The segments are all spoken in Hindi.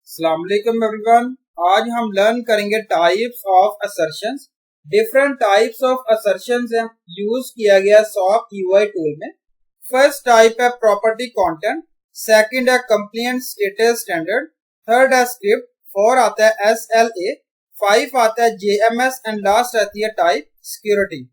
अस्सलाम वालेकुम एवरीवन। आज हम लर्न करेंगे types of assertions. Different types of assertions use किया गया सॉप यूआई टूल में। फर्स्ट टाइप है प्रॉपर्टी कंटेंट, सेकंड है कंप्लायंस स्टेटस स्टैंडर्ड, थर्ड है स्क्रिप्ट, फोर आता है एसएलए, फाइव आता है जेएमएस एंड लास्ट आती है टाइप सिक्योरिटी।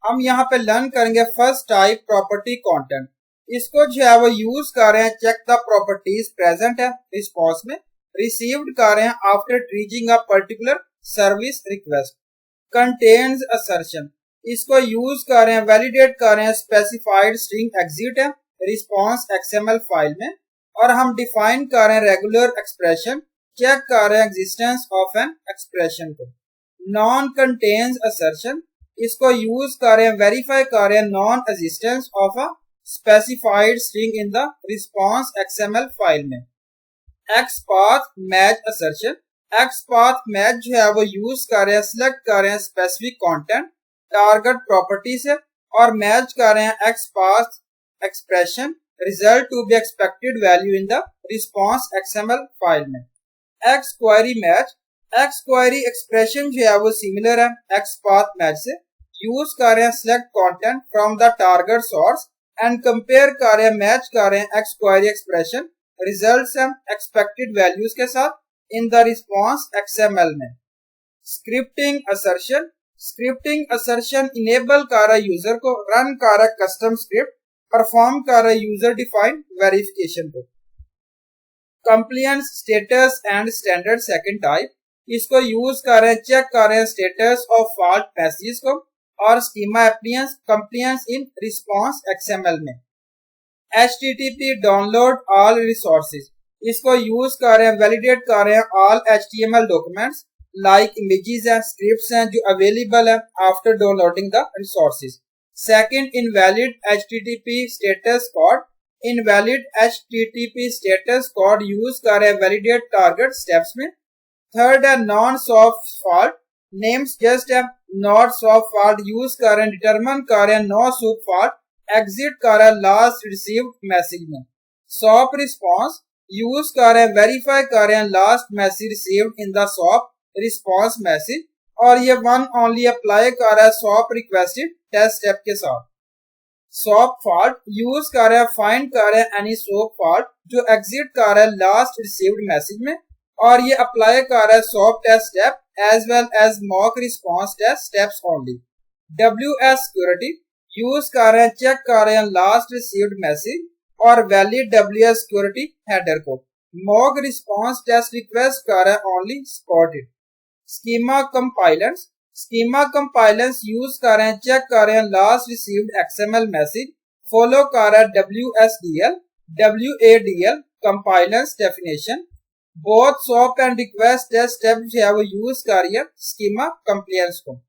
हम यहाँ पे लर्न करेंगे फर्स्ट टाइप प्रॉपर्टी कंटेंट। इसको जो है वो यूज कर रहे हैं चेक द प्रॉपर्टीज प्रेजेंट है रिस्पॉन्स में, रिसीव्ड कर रहे हैं after triggering a particular service request. Contains assertion, इसको यूज कर रहे हैं वैलिडेट कर रहे हैं स्पेसिफाइड स्ट्रिंग एग्जिट है रिस्पॉन्स एक्सएमएल फाइल में, और हम डिफाइन कर रहे हैं रेगुलर एक्सप्रेशन, चेक कर रहे हैं एग्जिस्टेंस ऑफ एन एक्सप्रेशन को। नॉन कंटेन्स असर्शन, इसको यूज कर रहे हैं वेरीफाई कर रहे हैं non existence of a specified string in the response XML file में। X path match assertion, X path match जो है वो यूज कर रहे हैं सिलेक्ट कर रहे हैं स्पेसिफिक कंटेंट टारगेट प्रॉपर्टी से और मैच कर रहे हैं X path expression result to be expected value in the response XML file में। X query match, X query expression जो है वो सिमिलर है एक्स पाथ मैच से, यूज कर रहे हैं select content from the target source and compare कर रहे हैं मैच कर रहे हैं एक्स क्वेरी एक्सप्रेशन रिजल्ट्स हैं एक्सपेक्टेड वैल्यूज के साथ इन द रिस्पॉन्स एक्सएमएल में। Scripting assertion, scripting assertion enable कर रहा है यूजर को रन कर रहा है कस्टम स्क्रिप्ट, परफॉर्म कर रहा है यूजर डिफाइंड वेरिफिकेशन को। Compliance status and standard second type, इसको यूज कर रहे हैं चेक कर रहे हैं स्टेटस ऑफ फॉल्ट मैसेज को और schema appliances compliance in response XML में। HTTP डाउनलोड ऑल रिसोर्सेज, इसको यूज कर रहे हैं वैलिडेट कर रहे हैं all HTML documents like images हैं स्क्रिप्ट्स हैं जो अवेलेबल है after downloading the resources. Second invalid HTTP status code, invalid HTTP status code use कर रहे हैं वैलिडेट टारगेट स्टेप्स में। थर्ड है non soft fault, names just है नॉट सॉफ्ट फॉल्ट यूज कर रहे हैं डिटरमिन कर रहे हैं नो सूप फॉल्ट एग्जिट कर रहे हैं लास्ट रिसीव्ड मैसेज में। सॉप रिस्पॉन्स यूज कर रहे हैं वेरीफाई कर रहे हैं last message received in the shop response message, और ये वन ओनली अप्लाई कर रहा है सॉप रिक्वेस्टेड टेस्ट स्टेप के साथ। सॉप फॉल्ट यूज कर रहे हैं फाइंड कर रहे हैं एनी सॉप फॉल्ट जो एग्जिट कर रहा है लास्ट रिसीव्ड मैसेज में, और ये अप्लाई कर रहा है SOAP test step as well as mock response test steps only. WS security use कर रहे हैं चेक कर रहे हैं लास्ट रिसीव्ड मैसेज और वैलिड WS सिक्योरिटी हेडर को। मॉक रिस्पॉन्स टेस्ट रिक्वेस्ट कर रहे हैं only supported. Schema compliance, schema compliance use कर रहे हैं चेक कर रहे हैं last received XML message, follow कर रहा है WSDL WADL compliance definition. Both SOAP and request test step जो है वो यूज कर रही है स्कीमा कंप्लायंस को।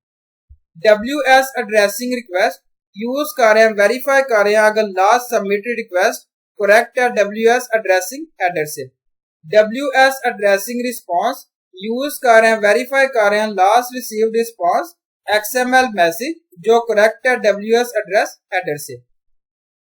WS एड्रेसिंग रिक्वेस्ट यूज कर रहे हैं वेरीफाई कर रहे हैं अगर लास्ट सबमिटेड रिक्वेस्ट करेक्ट है WS एड्रेसिंग हेडर से। WS एड्रेसिंग रिस्पॉन्स यूज कर रहे हैं वेरीफाई कर रहे हैं last received response XML message जो करेक्ट है WS एड्रेस हेडर से।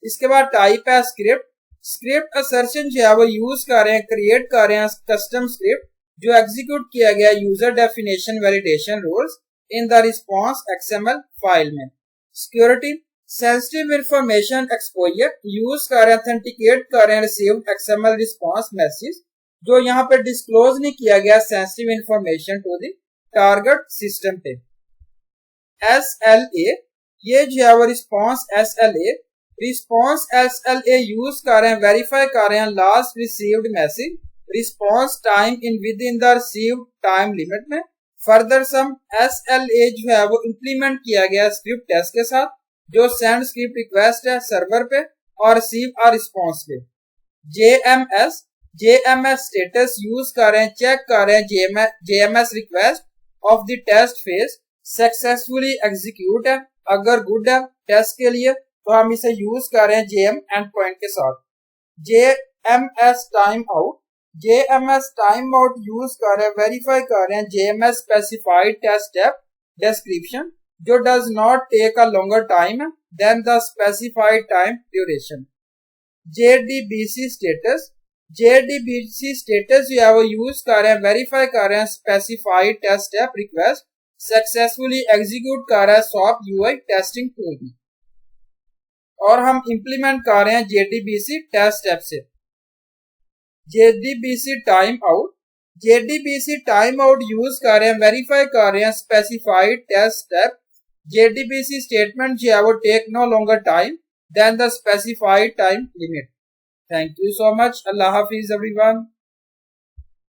इसके बाद टाइप है स्क्रिप्ट, स्क्रिप्ट असर्शन जो है वो यूज कर रहे हैं क्रिएट कर रहे हैं कस्टम स्क्रिप्ट जो एग्जीक्यूट किया गया user definition validation rules in the response XML file में। Security, sensitive information exposure use कर रहे हैं ऑथेंटिकेट कर रहे हैं रिसीव्ड XML रिस्पॉन्स मैसेज जो यहाँ पे डिस्क्लोज नहीं किया गया sensitive information to the target system पे। SLA, ये जो है वो response SLA, response SLA use कर रहे हैं वेरीफाई कर रहे हैं last received message response time in with in the received time limit में। फर्दर सम SLA जो है वो इंप्लीमेंट किया गया स्क्रिप्ट टेस्ट के साथ जो सेंड स्क्रिप्ट रिक्वेस्ट है सर्वर पे और रिसीव अ रिस्पॉन्स पे। JMS स्टेटस यूज कर रहे हैं चेक कर रहे हैं JMS request of the test phase successfully execute है, अगर गुड है टेस्ट के लिए तो हम इसे यूज कर रहे हैं JM एंड पॉइंट के साथ। JMS time out, JMS time out use कर रहे हैं वेरीफाई कर रहे हैं JMS specified test step description जो does not take a longer time than the specified time duration. JDBC status, JDBC status जो है वो यूज कर रहे हैं, वेरीफाई कर रहे हैं specified test step request successfully execute कर रहा है SOAP UI टेस्टिंग टूल में, और हम इंप्लीमेंट कर रहे हैं JDBC टेस्ट स्टेप से। JDBC time out, JDBC time out use कर रहे हैं, वेरीफाई कर रहे हैं specified test step. JDBC statement जो है वो take no longer time than the specified time limit. Thank you so much. Allah Hafiz everyone.